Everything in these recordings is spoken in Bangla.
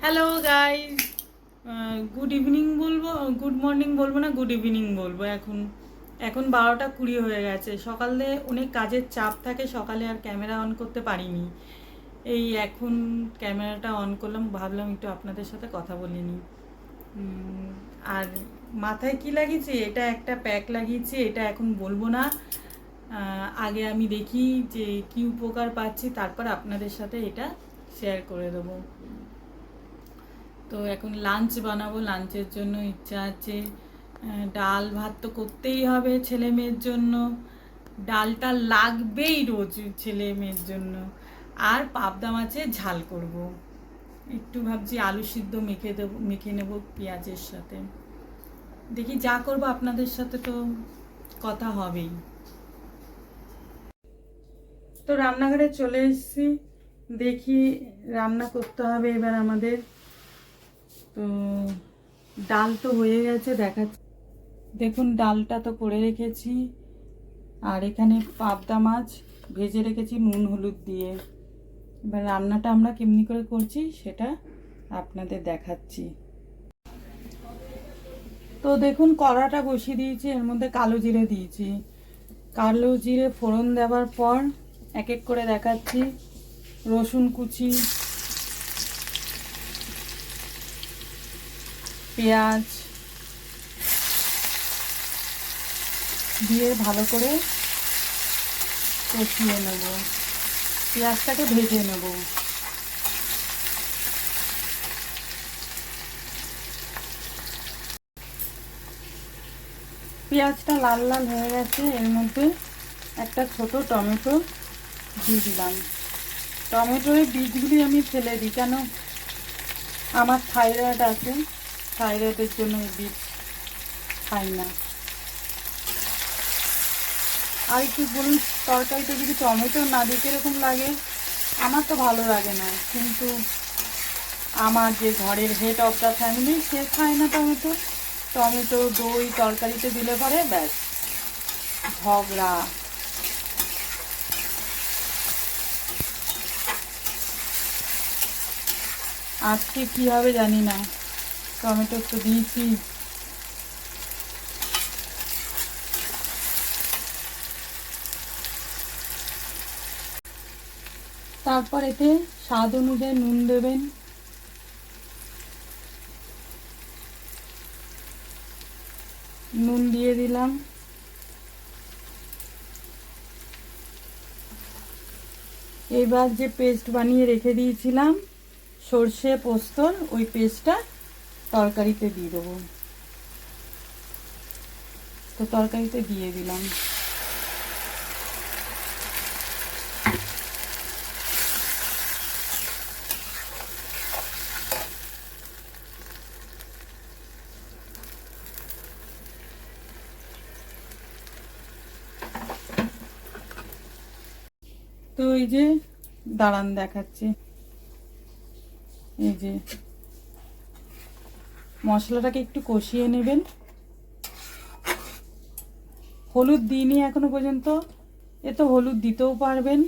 হ্যালো গাইস, গুড ইভিনিং বলবো, গুড মর্নিং বলবো না, গুড ইভিনিং বলবো। এখন এখন 12টা 20 হয়ে গেছে। সকালে অনেক কাজের চাপ থাকে, সকালে আর ক্যামেরা অন করতে পারিনি। এই এখন ক্যামেরাটা অন করলাম, ভাবলাম একটু আপনাদের সাথে কথা বলিনি। আর মাথায় কি লাগিয়েছি, এটা একটা প্যাক লাগিয়েছি, এটা এখন বলবো না। আগে আমি দেখি যে কি উপকার পাচ্ছি, তারপর আপনাদের সাথে এটা শেয়ার করে দেবো। তো এখন লাঞ্চ বানাবো, লাঞ্চের জন্য ইচ্ছা আছে। ডাল ভাত তো করতেই হবে ছেলে মেয়ের জন্য, ডালটা লাগবেই রোজ ছেলে মেয়ের জন্য। আর পাবদা মাছের ঝাল করব, একটু ভাবছি আলু সিদ্ধ মেখে নেব পেঁয়াজের সাথে। দেখি যা করব আপনাদের সাথে তো কথা হবেই। তো রান্নাঘরে চলে এসেছি, দেখি রান্না করতে হবে এবার আমাদের। তো ডাল তো হয়ে গেছে, দেখাচ্ছি দেখুন, ডালটা তো করে রেখেছি। আর এখানে পাবদা মাছ ভেজে রেখেছি নুন হলুদ দিয়ে। এবার রান্নাটা আমরা কেমনি করে করছি সেটা আপনাদের দেখাচ্ছি। তো দেখুন, কড়াটা বসিয়ে দিয়েছি, এর মধ্যে কালো জিরে দিয়েছি। কালো জিরে ফোড়ন দেওয়ার পর এক এক করে দেখাচ্ছি। রসুন কুচি, পেঁয়াজ দিয়ে ভালো করে কষিয়ে নেব, পেঁয়াজটাকে ভেজে নেব। পেঁয়াজটা লাল লাল হয়ে গেছে, এর মধ্যে একটা ছোট টমেটো দিয়ে দিলাম। টমেটোর বীজগুলি আমি ফেলে দিই, কেন আমার থাইরয়েড আছে, থাইরয়েডের জন্য এই বীজ খাই না। আর একটু বলুন, তরকারিতে যদি টমেটো না দিই কিরকম লাগে? আমার তো ভালো লাগে না, কিন্তু আমার যে ঘরের হেড অফ দ্য ফ্যামিলি সে খায় না টমেটো। টমেটো দই তরকারিতে দিলে পরে ব্যাস ঝগড়া। আজকে কী হবে জানি না, টমেটো তো দিয়েছি। তারপর এতে স্বাদ অনুযায়ী নুন দেবেন। নুন দিয়ে দিলাম। এবার যে পেস্ট বানিয়ে রেখে দিয়েছিলাম সর্ষে পোস্তর, ওই পেস্টটা তরকারিতে দিয়ে দেবো। তো তরকারিতে দিয়ে দিলাম। তো এই যে দাঁড়ান দেখাচ্ছি, এই যে মশলাটাকে একটু কষিয়ে নেবেন। হলুদ দিইনি এখনো পর্যন্ত, এ তো হলুদ দিতেও পারবেন,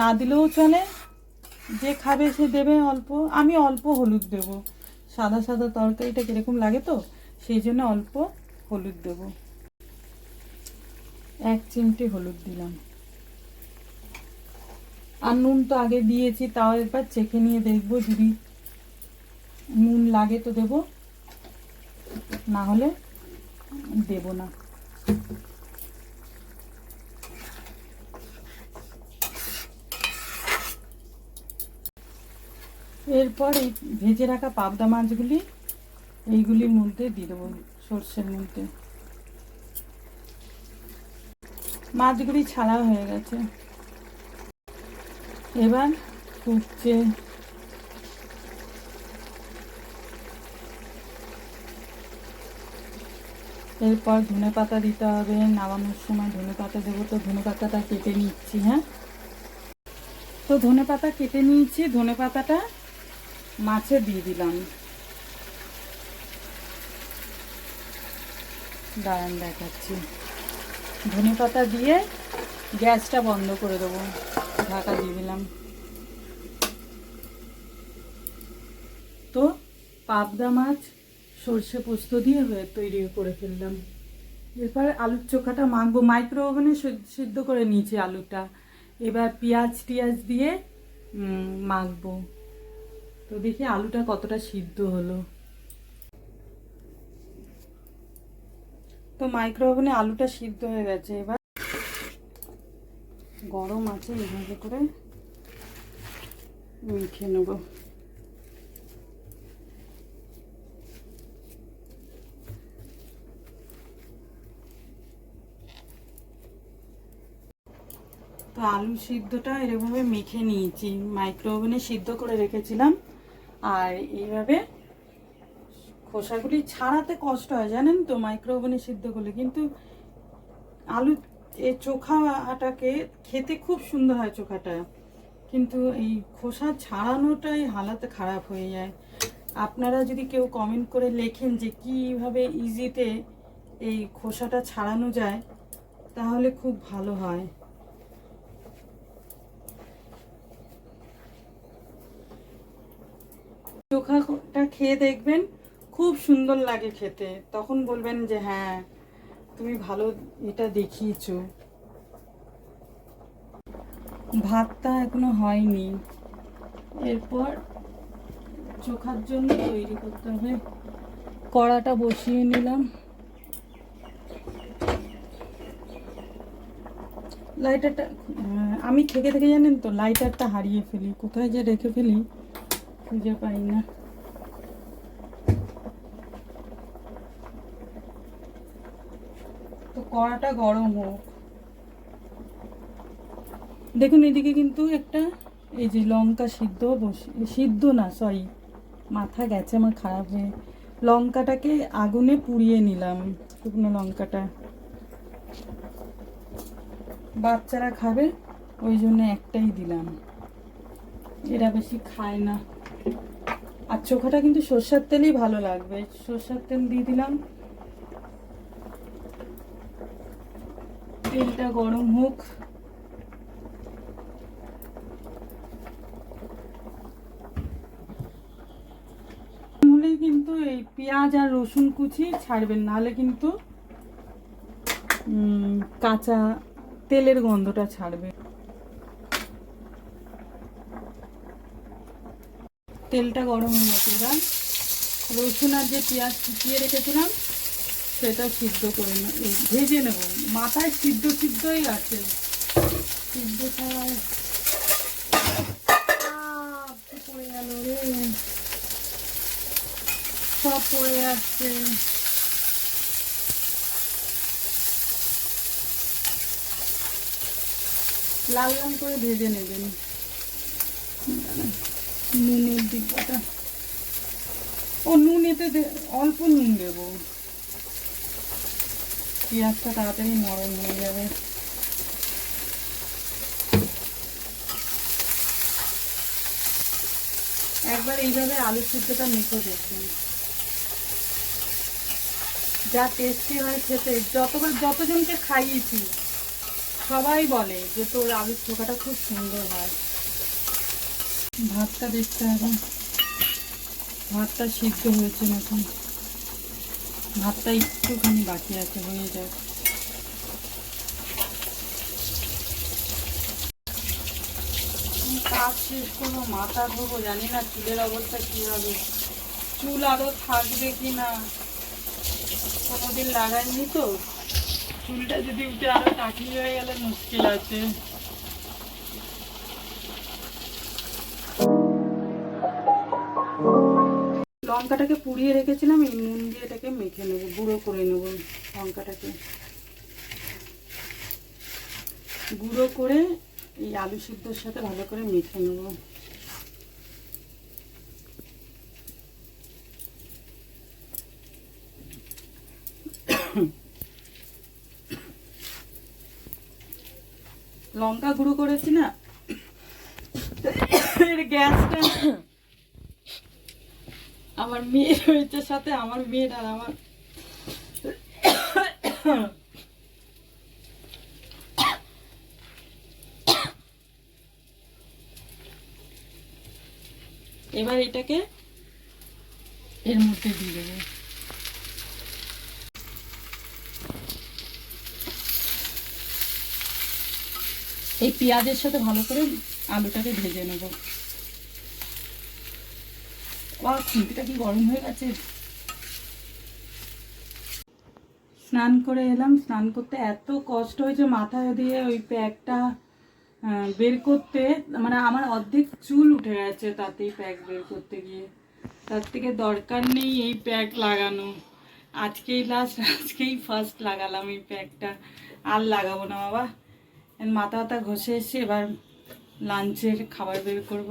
না দিলেও চলে, যে খাবে সে দেবে অল্প। আমি অল্প হলুদ দেব, সাদা সাদা তরকারিটা কীরকম লাগে তো সেই জন্য অল্প হলুদ দেব। 1 চিমটি হলুদ দিলাম। আর নুন তো আগে দিয়েছি, তাও একবার চেখে নিয়ে দেখবো, যদি নুন লাগে তো দেব, না হলে দেব না। এরপর এই ভেজে রাখা পাবদা মাছগুলি এইগুলির মধ্যে দিয়ে দেবো, সর্ষের মধ্যে। মাছগুলি ছাড়া হয়ে গেছে, এবার ফুটছে। এরপর ধনে পাতা দিতে হবে, নামানোর সময় ধনে পাতা দেবো। তো ধনে পাতাটা কেটে নিচ্ছি। হ্যাঁ, তো ধনে পাতা কেটে নিয়েছি, ধনে পাতাটা মাছে দিয়ে দিলাম। দাঁড়ান দেখাচ্ছি। ধনে পাতা দিয়ে গ্যাসটা বন্ধ করে দেবো, ঢাকা দিয়ে দিলাম। তো পাবদা মাছ সর্ষে পোস্ত দিয়ে তৈরি করে ফেললাম। এরপর আলুর চোখাটা মাখবো, মাইক্রো ওভেনে সিদ্ধ করে নিয়েছি আলুটা। এবার পেঁয়াজ টিয়াজ দিয়ে মাখবো। তো দেখি আলুটা কতটা সিদ্ধ হলো। তো মাইক্রো ওভেনে আলুটা সিদ্ধ হয়ে গেছে। এবার গরম আছে, এভাবে করে মেখে নেব। তো আলু সিদ্ধটা এরকমভাবে মেখে নিয়েছি, মাইক্রো ওভেনে সিদ্ধ করে রেখেছিলাম। আর এইভাবে খোসাগুলি ছাড়াতে কষ্ট হয় জানেন তো মাইক্রো ওভেনে সিদ্ধ করলে, কিন্তু আলু চোখাটাকে খেতে খুব সুন্দর হয় চোখাটা, কিন্তু এই খোসা ছাড়ানোটাই হালাতে খারাপ হয়ে যায়। আপনারা যদি কেউ কমেন্ট করে লেখেন যে কীভাবে ইজিতে এই খোসাটা ছাড়ানো যায় তাহলে খুব ভালো হয়। চোখাটা খেয়ে দেখবেন, খুব সুন্দর লাগে খেতে, তখন বলবেন যে হ্যাঁ তুমি ভালো এটা দেখিয়েছো। ভাতটা এখনো হয়নি, এরপর চোখার জন্য তৈরি করতে হবে। কড়াটা বসিয়ে নিলাম। লাইটারটা আমি থেকে জানেন তো লাইটারটা হারিয়ে ফেলি, কোথায় যে রেখে ফেলি খুঁজে পাই না। তো কড়াটা গরম হোক। দেখুন এদিকে কিন্তু একটা এই যে লঙ্কা সিদ্ধ না সরি, মাথা গেছে আমার খারাপ হয়ে। লঙ্কাটাকে আগুনে পুড়িয়ে নিলাম, শুকনো লঙ্কাটা। বাচ্চারা খাবে ওই জন্য একটাই দিলাম, এরা বেশি খায় না। আর চোখাটা কিন্তু সর্ষের তেলেই ভালো লাগবে, সর্ষের তেল দিয়ে দিলাম। তেলটা গরম হোক। হলেই কিন্তু এই পেঁয়াজ আর রসুন কুচি ছাড়বেন, নাহলে কিন্তু কাঁচা তেলের গন্ধটা ছাড়বে। তেলটা গরম হয়ে গেছে, এবার রসুন আর যে পেঁয়াজ কুচিয়ে রেখেছিলাম সেটা সিদ্ধ করে ভেজে নেব। মাথায় সিদ্ধই আছে, সিদ্ধ ছাড়াই পড়ে গেল রে, সব পড়ে যাচ্ছে। লাল লাল করে ভেজে নেবেন। নুনের দিকটা নুন এতে অল্প নুন দেব, পেঁয়াজটা তাড়াতাড়ি নরম হয়ে যাবে। একবার এইভাবে আলু সিদ্ধটা মেখে দেখবেন, যা টেস্টি হয় খেতে। যতজনকে খাইয়েছি সবাই বলে যে তোর আলুর চোখাটা খুব সুন্দর হয়। ভাতটা দেখতে হবে, ভাতটা সিদ্ধ হয়েছে নাকি। ভাতটা একটুখানি বাকি আছে, হয়ে যায়। কাজ শেষ করবো, মাথা ধোবো, জানি না চুলের অবস্থা কী হবে, চুল আরও থাকবে কি না। কোনোদিন লাগাইনি তো, চুলটা যদি উঠে আরো টাকি হয়ে গেলে মুশকিল আছে। লঙ্কাটাকে পুড়িয়ে রেখেছিলাম, এই নুন দিয়ে এটাকে মেখে নেবো, গুঁড়ো করে নেবো। লঙ্কাটাকে গুঁড়ো করে এই আলু সিদ্ধর সাথে ভালো করে মেখে নেবো। লঙ্কা গুঁড়ো করেছি না, এর গ্যাসটা আমার মেয়ের হয়েছে, সাথে আমার মেয়ের আর আমার। এবার এটাকে এর মধ্যে দিয়ে দেবো। এই পেঁয়াজের সাথে ভালো করে আলুটাকে ভেজে নেব। খুন্তিটা কি গরম হয়ে গেছে। স্নান করে এলাম, স্নান করতে এত কষ্ট হয়েছে মাথায় দিয়ে ওই প্যাকটা বের করতে, মানে আমার অর্ধেক চুল উঠে গেছে তাতেই প্যাক বের করতে গিয়ে। তার থেকে দরকার নেই এই প্যাক লাগানো, আজকেই লাস্ট, আজকেই ফার্স্ট লাগালাম এই প্যাকটা, আর লাগাবো না বাবা। মাথা ব্যথা ঘষে এসে এবার লাঞ্চের খাবার বের করব।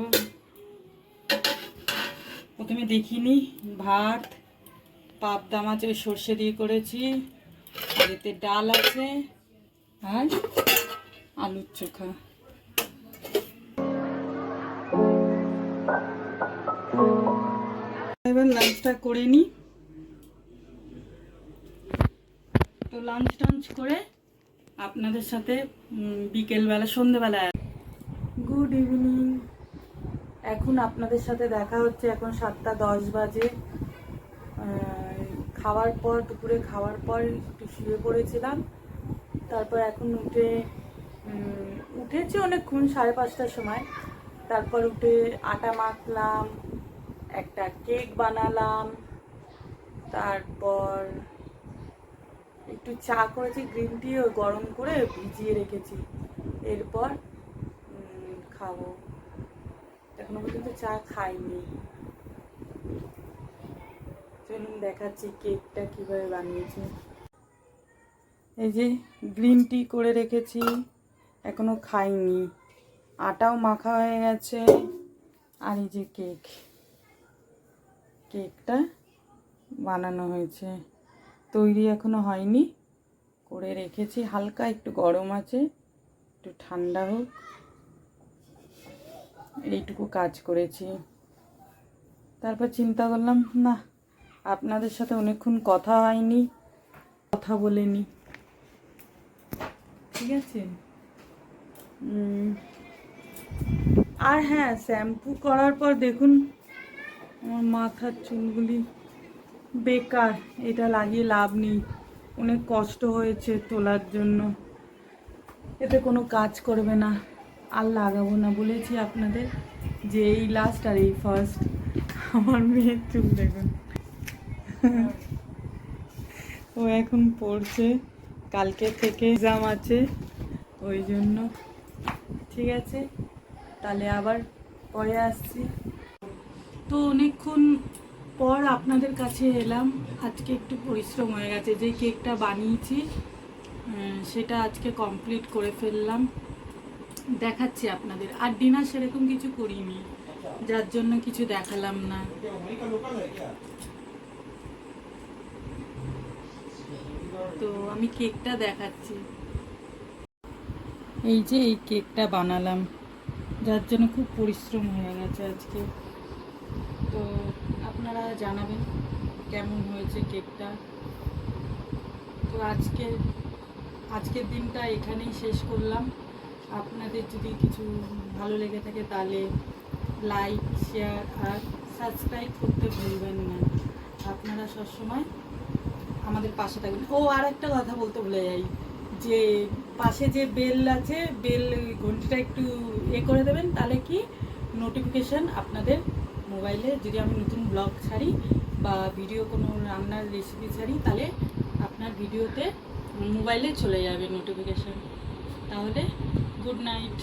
প্রথমে দেখিনি, ভাত পাবদা মাছ ওই সর্ষে দিয়ে করেছি, আর এতে ডাল আছে আর আলুর চোখা। এবার লাঞ্চটা করে নিই। তো লাঞ্চ টাঞ্চ করে আপনাদের সাথে বিকেলবেলা সন্ধেবেলা। Good evening. এখন আপনাদের সাথে দেখা হচ্ছে, এখন 7:10 বাজে। খাওয়ার পর, দুপুরে খাওয়ার পর একটু শুয়ে পড়েছিলাম। তারপর এখন উঠেছি অনেকক্ষণ, 5:30টার সময়। তারপর উঠে আটা মাখলাম, একটা কেক বানালাম, তারপর একটু চা করেছি, গ্রিন টি গরম করে ভিজিয়ে রেখেছি, এরপর খাবো। এখনো পর্যন্ত চা খাইনি। চলুন দেখাচ্ছি কেকটা কিভাবে বানিয়েছি। এই যে গ্রিন টি করে রেখেছি, এখনো খাইনি, আটাও মাখা হয়ে গেছে। আর এই যে কেকটা বানানো হয়েছে, তৈরি এখনো হয়নি, করে রেখেছি। হালকা একটু গরম আছে, একটু ঠান্ডা হোক, এইটুকু কাজ করেছি। তারপর চিন্তা করলাম, না, আপনাদের সাথে অনেকক্ষণ কথা হয়নি, কথা বলে নি, ঠিক আছে। আর হ্যাঁ, শ্যাম্পু করার পর দেখুন আমার মাথার চুলগুলি বেকার, এটা লাগিয়ে লাভ নেই, অনেক কষ্ট হয়েছে তোলার জন্য, এতে কোনো কাজ করবে না, আর লাগাবো না। বলেছি আপনাদের যে এই লাস্ট আর এই ফার্স্ট। আমার মেয়ের চুল দেখুন, ও এখন পড়ছে, কালকে থেকে এক্সাম আছে, ওই জন্য। ঠিক আছে, তাহলে আবার পরে আসছি। তো অনেকক্ষণ পর আপনাদের কাছে এলাম, আজকে একটু পরিশ্রম হয়ে গেছে। যে কেকটা বানিয়েছি সেটা আজকে কমপ্লিট করে ফেললাম, দেখাচ্ছি আপনাদের। আর ডিনার সেরকম কিছু করিনি, যার জন্য কিছু দেখালাম না। তো আমি কেকটা দেখাচ্ছি। এই যে এই কেকটা বানালাম, যার জন্য খুব পরিশ্রম হয়ে গেছে আজকে। তো আপনারা জানাবেন কেমন হয়েছে কেকটা। তো আজকের দিনটা এখানেই শেষ করলাম। আপনাদের যদি কিছু ভালো লেগে থাকে তাহলে লাইক, শেয়ার আর সাবস্ক্রাইব করতে ভুলবেন না। আপনারা সবসময় আমাদের পাশে থাকবেন। ও, আর একটা কথা বলতে ভুলে যাই, যে পাশে যে বেল আছে, বেল ঘন্টিটা একটু করে দেবেন, তাহলে কি নোটিফিকেশান আপনাদের মোবাইলে, যদি আমি নতুন ব্লগ ছাড়ি বা ভিডিও কোনো রান্নার রেসিপি ছাড়ি, তাহলে আপনার ভিডিওতে মোবাইলে চলে যাবে নোটিফিকেশান। তাহলে গুড নাইট।